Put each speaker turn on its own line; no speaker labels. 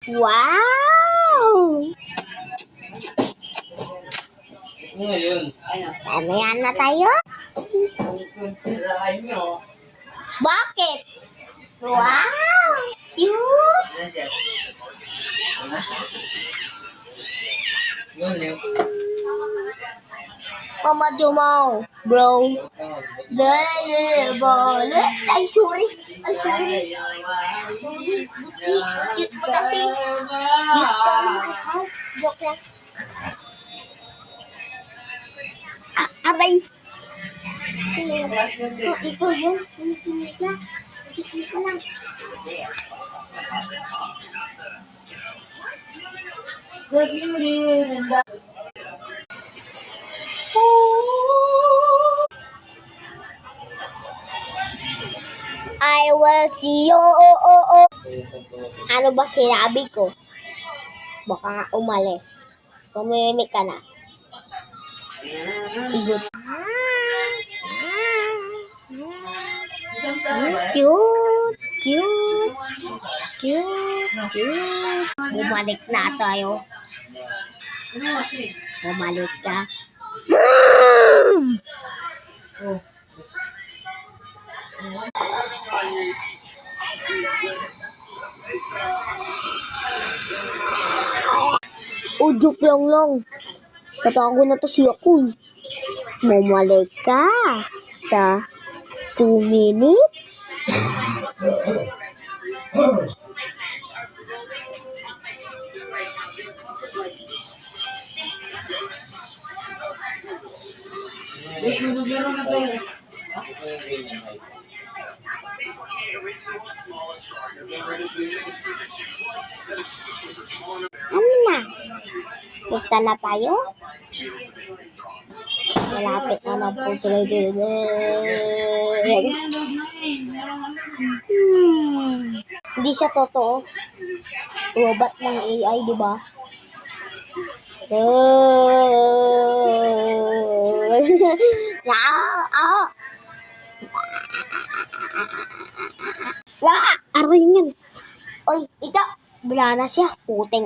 Wow!
Ngayon.
Tamayan na tayo. Bakit? Wow! Cute! Mama Jumaw, bro. Ay, sorry. Ay, sorry. Cute mo kasi. You stole my heart. Joke lang. Aray. Ito yun. Hindi lang. I will see you. Ano ba sinabi ko? Baka nga umalis. Pumimik ka na. Sigot. Cute. Cute. Cute. Cute. Bumalik na tayo. Bumalik ka.
Oh.
Joke lang. Katago na to si Yakun. Bumalik ka sa 2 minutes. Ano na? Bukta na tayo? Malapit na ng putuloy dito. Hindi siya totoo. Robot ng AI, di ba? Aray yan. Oy, ito. Wala na siya. Puting